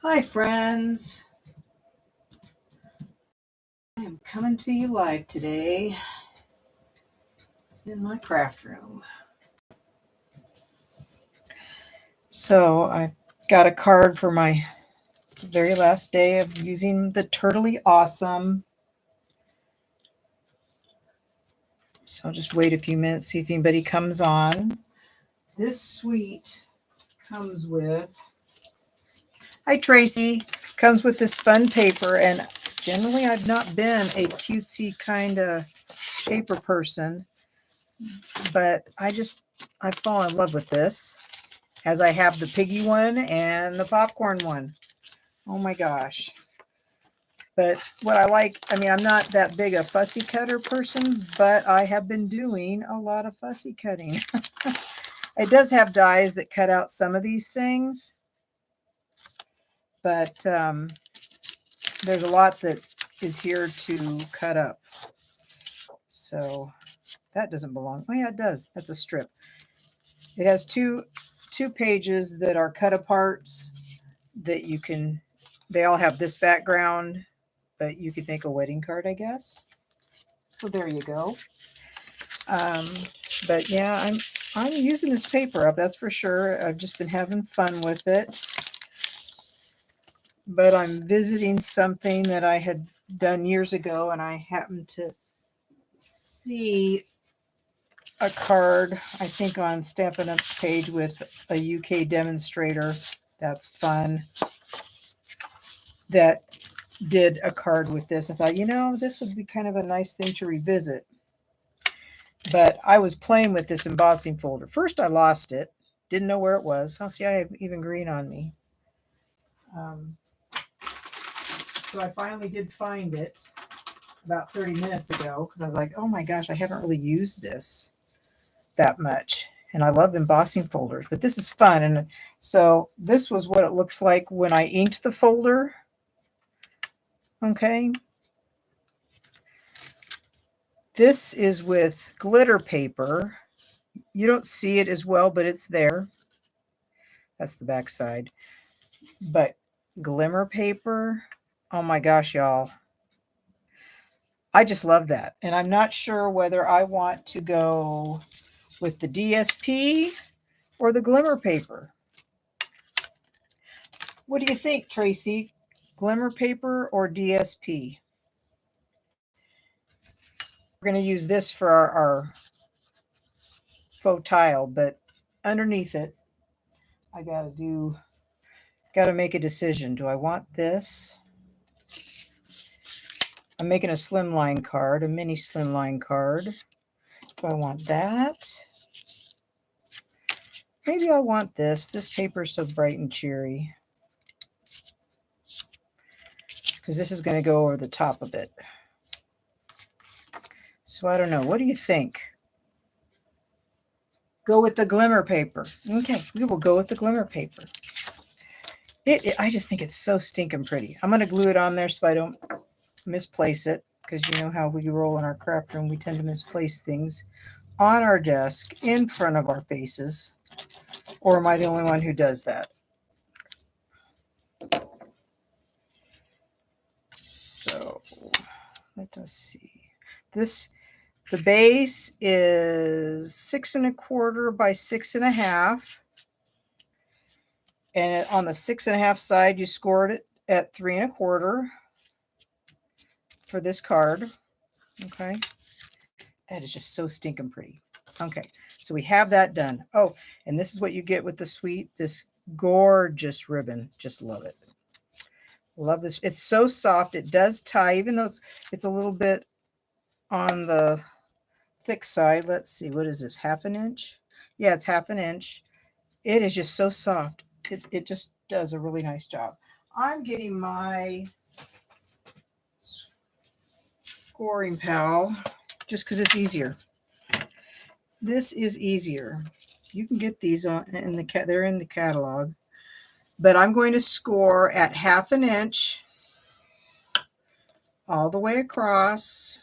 Hi friends, I am coming to you live today in my craft room. So I got a card for my very last day of using the Turtley Awesome. So I'll just wait a few minutes, see if anybody comes on. This suite comes with, hi Tracy, comes with this fun paper, and generally I've not been a cutesy kind of paper person, but I've fallen in love with this, as I have the piggy one and the popcorn one. Oh my gosh. But what I like, I'm not that big a fussy cutter person, but I have been doing a lot of fussy cutting. It does have dies that cut out some of these things, but there's a lot that is here to cut up. So that doesn't belong. Oh yeah, it does. That's a strip. It has two pages that are cut aparts that you can, they all have this background, but you could make a wedding card, I guess. So there you go. But yeah, I'm using this paper up, that's for sure. I've just been having fun with it. But I'm visiting something that I had done years ago, and I happened to see a card, I think on Stampin' Up's page, with a UK demonstrator. That's fun. That did a card with this. I thought, this would be kind of a nice thing to revisit. But I was playing with this embossing folder. First, I lost it. Didn't know where it was. Oh, see, I have even green on me. So I finally did find it about 30 minutes ago, because I was like, oh my gosh, I haven't really used this that much. And I love embossing folders, but this is fun. And so this was what it looks like when I inked the folder. Okay. This is with glitter paper. You don't see it as well, but it's there. That's the back side. But glimmer paper, oh my gosh, y'all. I just love that. And I'm not sure whether I want to go with the DSP or the glimmer paper. What do you think, Tracy? Glimmer paper or DSP? We're going to use this for our faux tile, but underneath it, I got to make a decision. Do I want this? I'm making a slimline card, a mini slimline card. Do I want that? Maybe I want this. This paper is so bright and cheery, because this is going to go over the top of it. So I don't know. What do you think? Go with the glimmer paper. Okay, we will go with the glimmer paper. I just think it's so stinking pretty. I'm going to glue it on there so I don't misplace it, because you know how we roll in our craft room. We tend to misplace things on our desk in front of our faces. Or am I the only one who does that? So let us see. The base is 6 1/4 by 6 1/2. And on the 6 1/2 side, you scored it at 3 1/4 for this card. Okay. That is just so stinking pretty. Okay. So we have that done. Oh, and this is what you get with the suite. This gorgeous ribbon. Just love it. Love this. It's so soft. It does tie, even though it's a little bit on the thick side. Let's see. What is this? 1/2 inch? Yeah, it's 1/2 inch. It is just so soft. It just does a really nice job. I'm getting my scoring pal just because it's easier. This is easier. You can get these they're in the catalog, but I'm going to score at 1/2 inch all the way across.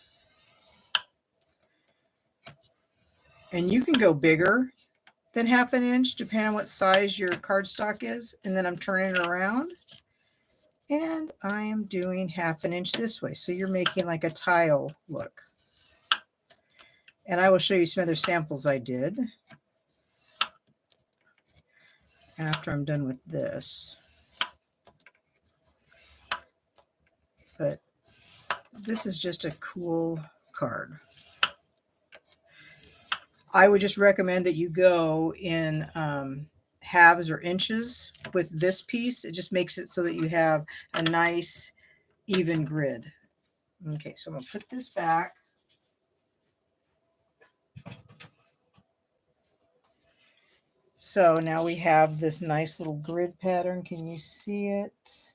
And you can go bigger than 1/2 inch depending on what size your cardstock is. And then I'm turning it around. And I am doing 1/2 inch this way. So you're making like a tile look. And I will show you some other samples I did after I'm done with this. But this is just a cool card. I would just recommend that you go in halves or inches with this piece. It just makes it so that you have a nice even grid. Okay, so I'm going to put this back. So now we have this nice little grid pattern. Can you see it?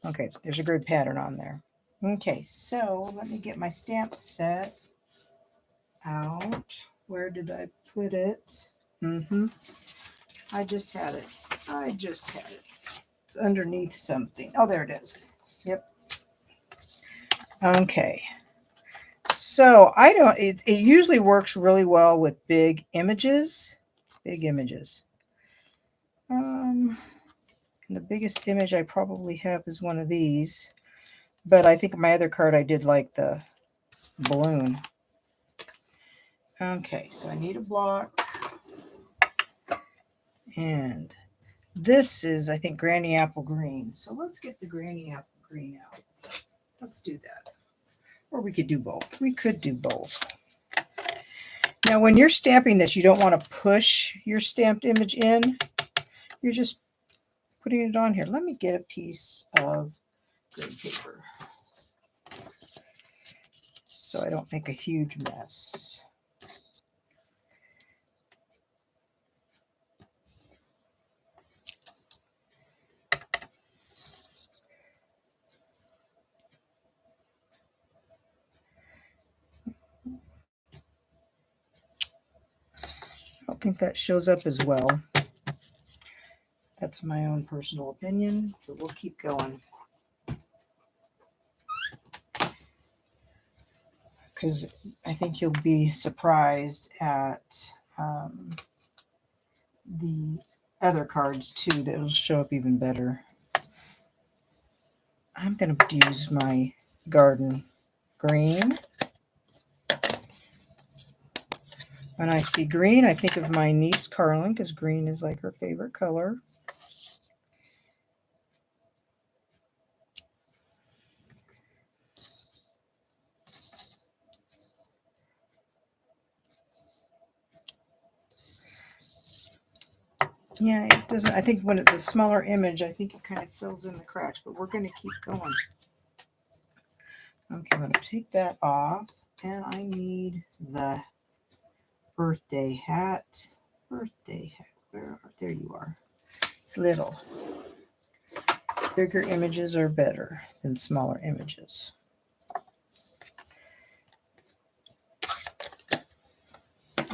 Okay, there's a grid pattern on there. Okay, so let me get my stamp set out. Where did I put it? I just had it. I just had it. It's underneath something. Oh, there it is. Yep. Okay. So I don't, it usually works really well with big images. Big images. And the biggest image I probably have is one of these. But I think my other card I did like the balloon. Okay, so I need a block. And this is, I think, Granny Apple Green. So let's get the Granny Apple Green out. Let's do that. Or we could do both. We could do both. Now, when you're stamping this, you don't want to push your stamped image in. You're just putting it on here. Let me get a piece of grid paper so I don't make a huge mess. I don't think that shows up as well. That's my own personal opinion, but we'll keep going. Because I think you'll be surprised at the other cards too that will show up even better. I'm going to use my garden green. When I see green, I think of my niece Carlin, because green is like her favorite color. Yeah, it doesn't, I think when it's a smaller image, I think it kind of fills in the cracks, but we're going to keep going. Okay, I'm going to take that off, and I need the birthday hat. Birthday hat, there you are. It's little. Bigger images are better than smaller images.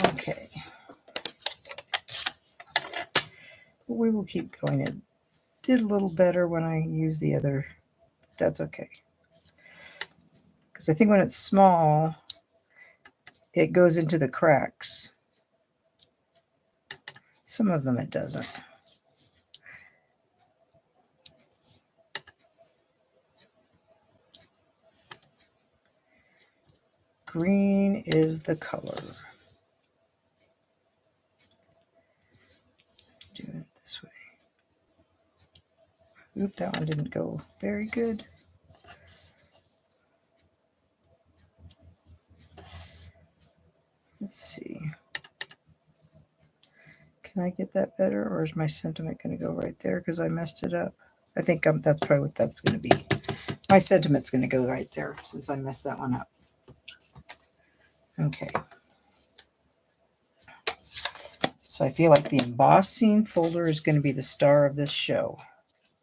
Okay. We will keep going. It did a little better when I used the other. That's okay. Because I think when it's small, it goes into the cracks. Some of them it doesn't. Green is the color. Let's do it this way. Oop, that one didn't go very good. Let's see. Can I get that better, or is my sentiment going to go right there because I messed it up? I think that's probably what that's going to be. My sentiment's going to go right there since I messed that one up. Okay. So I feel like the embossing folder is going to be the star of this show.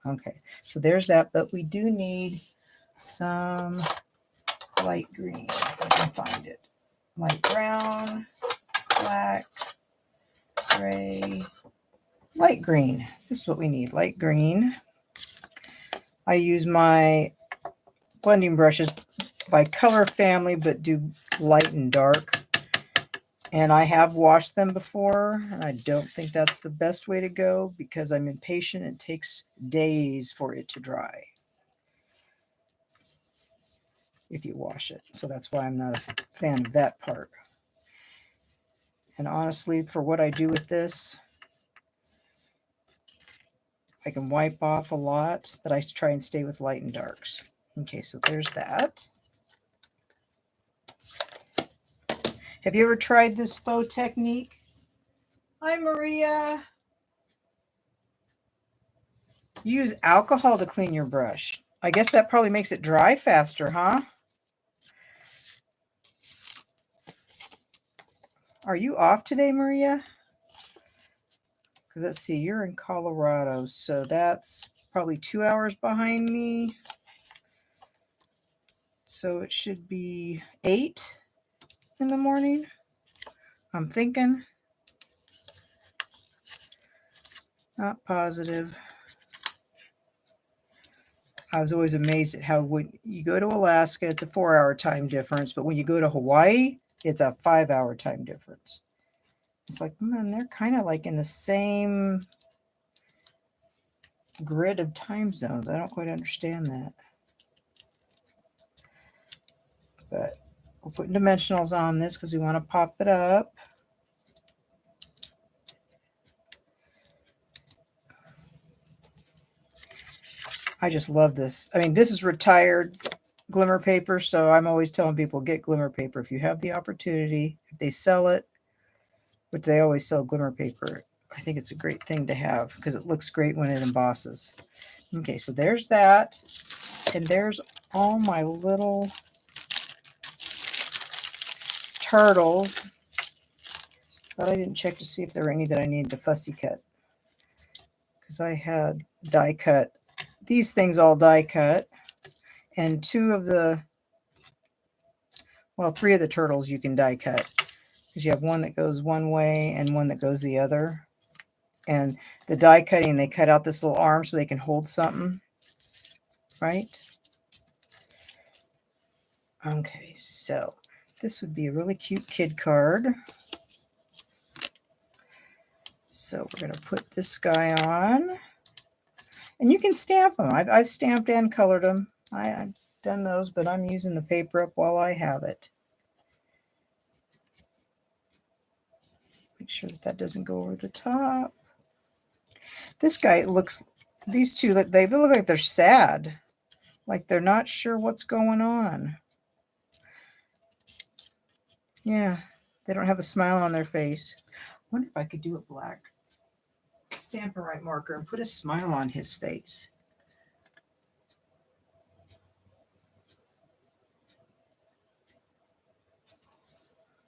Okay, so there's that, but we do need some light green, if I can find it. Light brown, black, gray, light green. This is what we need, light green. I use my blending brushes by color family, but do light and dark. And I have washed them before, and I don't think that's the best way to go because I'm impatient. It takes days for it to dry if you wash it. So that's why I'm not a fan of that part. And honestly, for what I do with this, I can wipe off a lot, but I try and stay with light and darks. Okay, so there's that. Have you ever tried this faux technique? Hi, Maria. Use alcohol to clean your brush. I guess that probably makes it dry faster, huh? Are you off today, Maria? Because let's see, you're in Colorado, so that's probably 2 hours behind me. So it should be 8 in the morning, I'm thinking. Not positive. I was always amazed at how when you go to Alaska, it's a 4-hour time difference, but when you go to Hawaii, it's a 5-hour time difference. It's like, man, they're kind of like in the same grid of time zones. I don't quite understand that. But we're putting dimensionals on this because we want to pop it up. I just love this. I mean, this is retired glimmer paper, so I'm always telling people get glimmer paper if you have the opportunity. If they sell it, which they always sell glimmer paper, I think it's a great thing to have because it looks great when it embosses. Okay, so there's that. And there's all my little turtles. But I didn't check to see if there were any that I needed to fussy cut. Because I had die cut. These things all die cut. And 2 of the, well, 3 of the turtles you can die cut. Because you have one that goes one way and one that goes the other. And the die cutting, they cut out this little arm so they can hold something. Right? Okay, so this would be a really cute kid card. So we're going to put this guy on. And you can stamp them. I've stamped and colored them. I've done those, but I'm using the paper up while I have it. Make sure that that doesn't go over the top. This guy looks, these two, they look like they're sad. Like they're not sure what's going on. Yeah, they don't have a smile on their face. I wonder if I could do a black Stamp-A-Rite marker and put a smile on his face.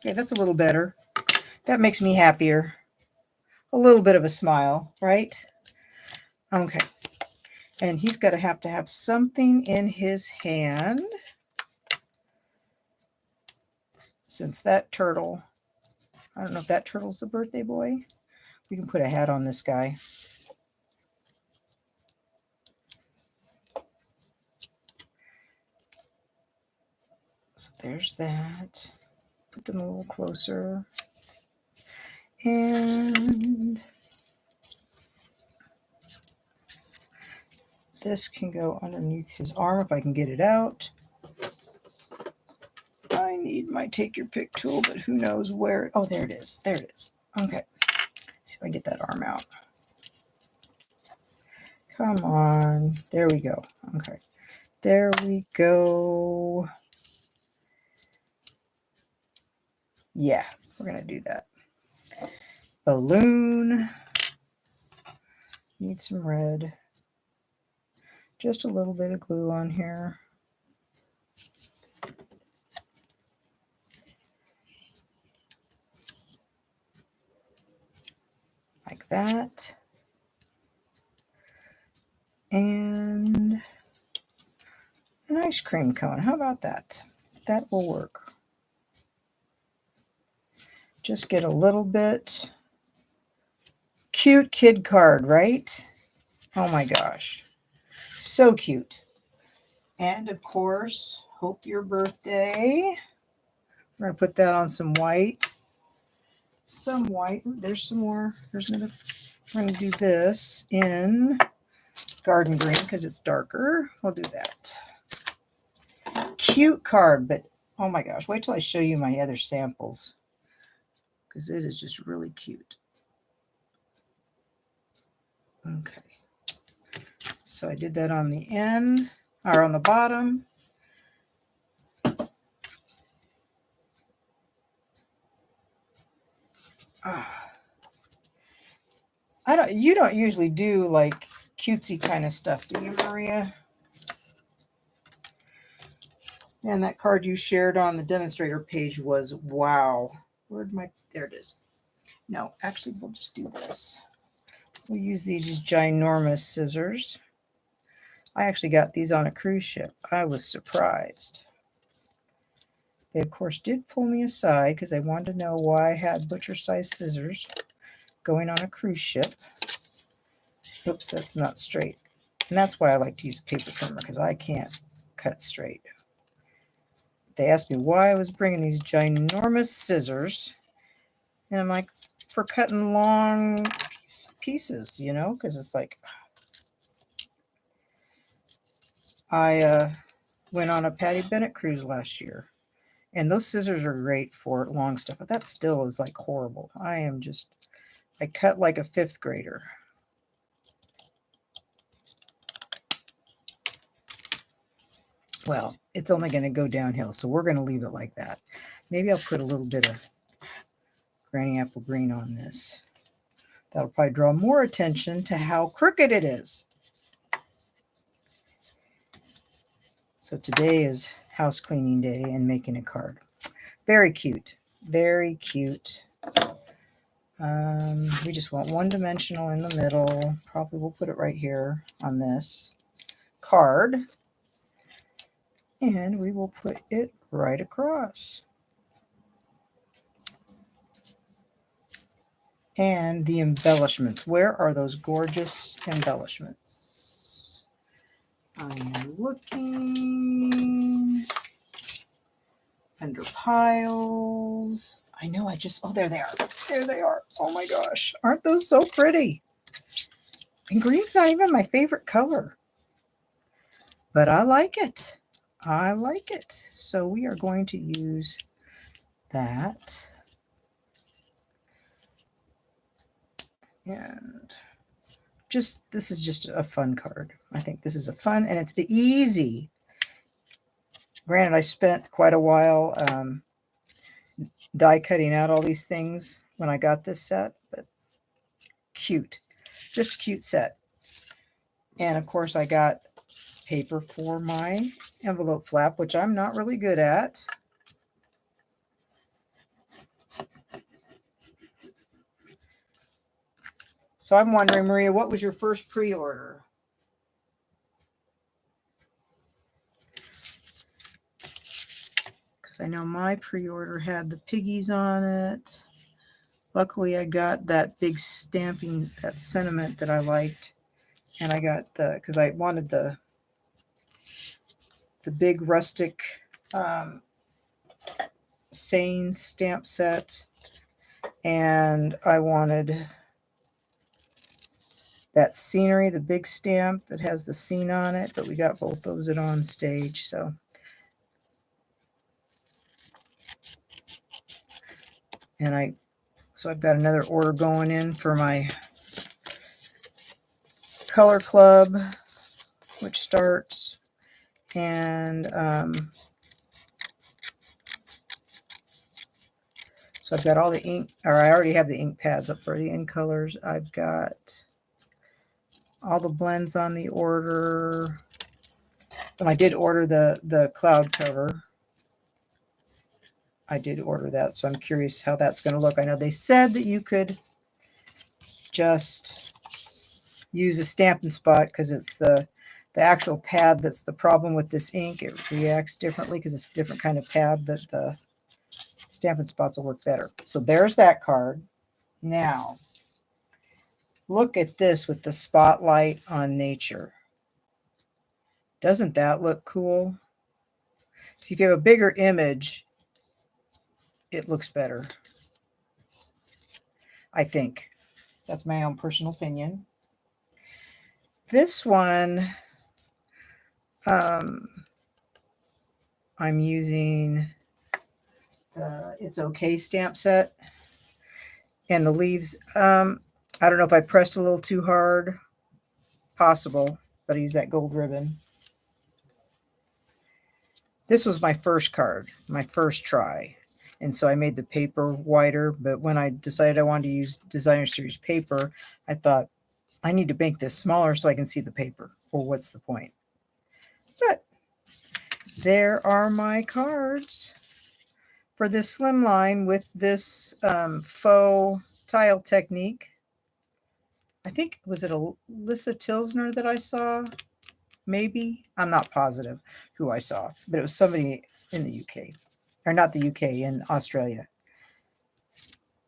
Okay, that's a little better. That makes me happier. A little bit of a smile, right? Okay. And he's got to have something in his hand. Since that turtle, I don't know if that turtle's the birthday boy. We can put a hat on this guy. So there's that. Put them a little closer. And this can go underneath his arm if I can get it out. I need my take your pick tool, but who knows where. Oh, there it is. There it is. Okay. Let's see if I can get that arm out. Come on. There we go. Okay. There we go. Yeah, we're going to do that. Balloon. Need some red. Just a little bit of glue on here. Like that. And an ice cream cone. How about that? That will work. Just get a little bit. Cute kid card, right? Oh my gosh. So cute. And of course, hope your birthday. We're going to put that on some white. some white. Ooh, there's some more. There's another. We're going to do this in garden green because it's darker. We'll do that. Cute card, but oh my gosh, wait till I show you my other samples because it is just really cute. Okay. So I did that on the end, or on the bottom. You don't usually do like cutesy kind of stuff, do you, Maria? And that card you shared on the demonstrator page was, wow. There it is. No, actually, we'll just do this. We'll use these ginormous scissors. I actually got these on a cruise ship. I was surprised. They, of course, did pull me aside because they wanted to know why I had butcher-sized scissors going on a cruise ship. Oops, that's not straight. And that's why I like to use a paper trimmer because I can't cut straight. They asked me why I was bringing these ginormous scissors. And I'm like, for cutting long pieces, you know, because it's like, I went on a Patty Bennett cruise last year. And those scissors are great for long stuff, but that still is like horrible. I cut like a fifth grader. Well, it's only going to go downhill, so we're going to leave it like that. Maybe I'll put a little bit of Granny Apple Green on this. That'll probably draw more attention to how crooked it is. So today is house cleaning day and making a card. Very cute. Very cute. We just want one-dimensional in the middle. Probably we'll put it right here on this card. And we will put it right across. And the embellishments. Where are those gorgeous embellishments? I am looking under piles. I know oh, there they are. There they are. Oh my gosh. Aren't those so pretty? And green's not even my favorite color. But I like it. I like it. So we are going to use that. And this is just a fun card. I think this is a fun, and it's easy. Granted, I spent quite a while die cutting out all these things when I got this set, but cute. Just a cute set. And of course I got paper for my envelope flap, which I'm not really good at. So I'm wondering, Maria, what was your first pre-order? Because I know my pre-order had the piggies on it. Luckily, I got that big stamping, that sentiment that I liked. And I got because I wanted the big rustic saying stamp set. And I wanted that scenery, the big stamp that has the scene on it, but we got both those at On Stage. So I've got another order going in for my Color Club, which starts, and so I've got all the ink, or I already have the ink pads up for the ink colors. I've got all the blends on the order. And I did order the cloud cover. I did order that, so I'm curious how that's going to look. I know they said that you could just use a Stampin' Spot because it's the actual pad that's the problem with this ink. It reacts differently because it's a different kind of pad, but the Stampin' Spots will work better. So there's that card. Now, look at this with the spotlight on nature. Doesn't that look cool? See, if you have a bigger image, it looks better. I think. That's my own personal opinion. This one, I'm using the It's Okay stamp set. And the leaves, I don't know if I pressed a little too hard. Possible, but I use that gold ribbon. This was my first card, my first try. And so I made the paper wider, but when I decided I wanted to use Designer Series paper, I thought, I need to make this smaller so I can see the paper, or what's the point? But there are my cards for this slimline with this faux tile technique. I think, was it Alyssa Tilsner that I saw? Maybe. I'm not positive who I saw, but it was somebody in the UK. Or not the UK, in Australia.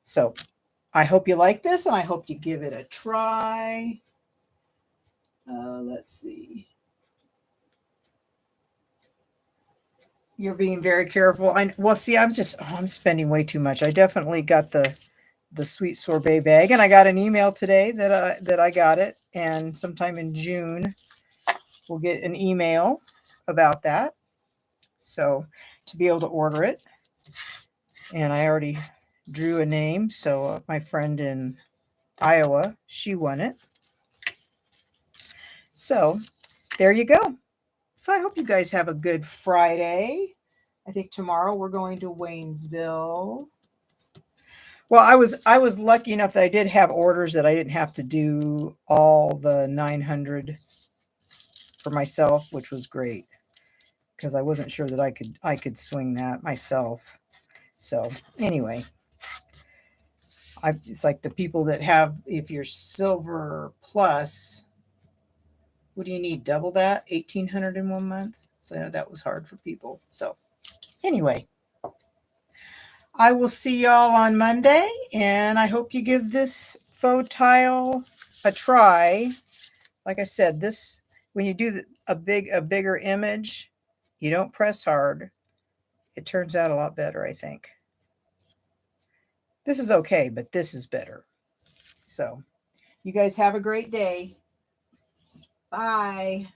So I hope you like this, and I hope you give it a try. Let's see. You're being very careful. Well, see, I'm spending way too much. I definitely got the sweet sorbet bag, and I got an email today that I got it, and sometime in June we'll get an email about that. So to be able to order it, and I already drew a name, so my friend in Iowa, she won it. So there you go. So I hope you guys have a good Friday. I think tomorrow we're going to Waynesville. Well, I was lucky enough that I did have orders that I didn't have to do all the 900 for myself, which was great because I wasn't sure that I could swing that myself. So anyway, it's like the people that have, if you're silver plus, what do you need? Double that? 1,800 in 1 month? So I know that was hard for people. So anyway, I will see y'all on Monday, and I hope you give this faux tile a try. Like I said, this, when you do a bigger image, you don't press hard. It turns out a lot better, I think. This is okay, but this is better. So you guys have a great day. Bye.